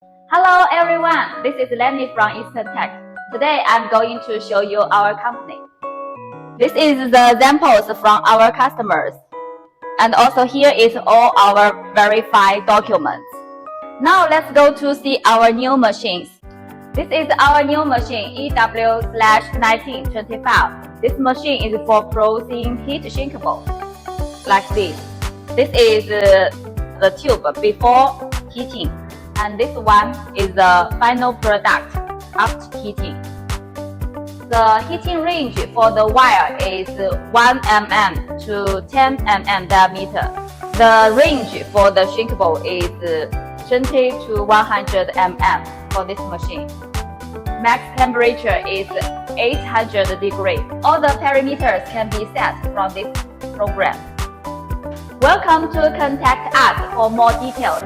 Hello everyone, this is Lenny from Eastern Tech. Today I'm going to show you our company. This is the examples from our customers. And also here is all our verified documents. Now let's go to see our new machines. This is our new machine EW/1925. This machine is for processing heat shinkable, like this. This is the tube before heating, and this one is the final product after heating. The heating range for the wire is 1 mm to 10 mm diameter. The range for the shinkable is 20 to 100 mm for this machine. Max temperature is 800 degrees. All the parameters can be set from this program. Welcome to contact us for more details.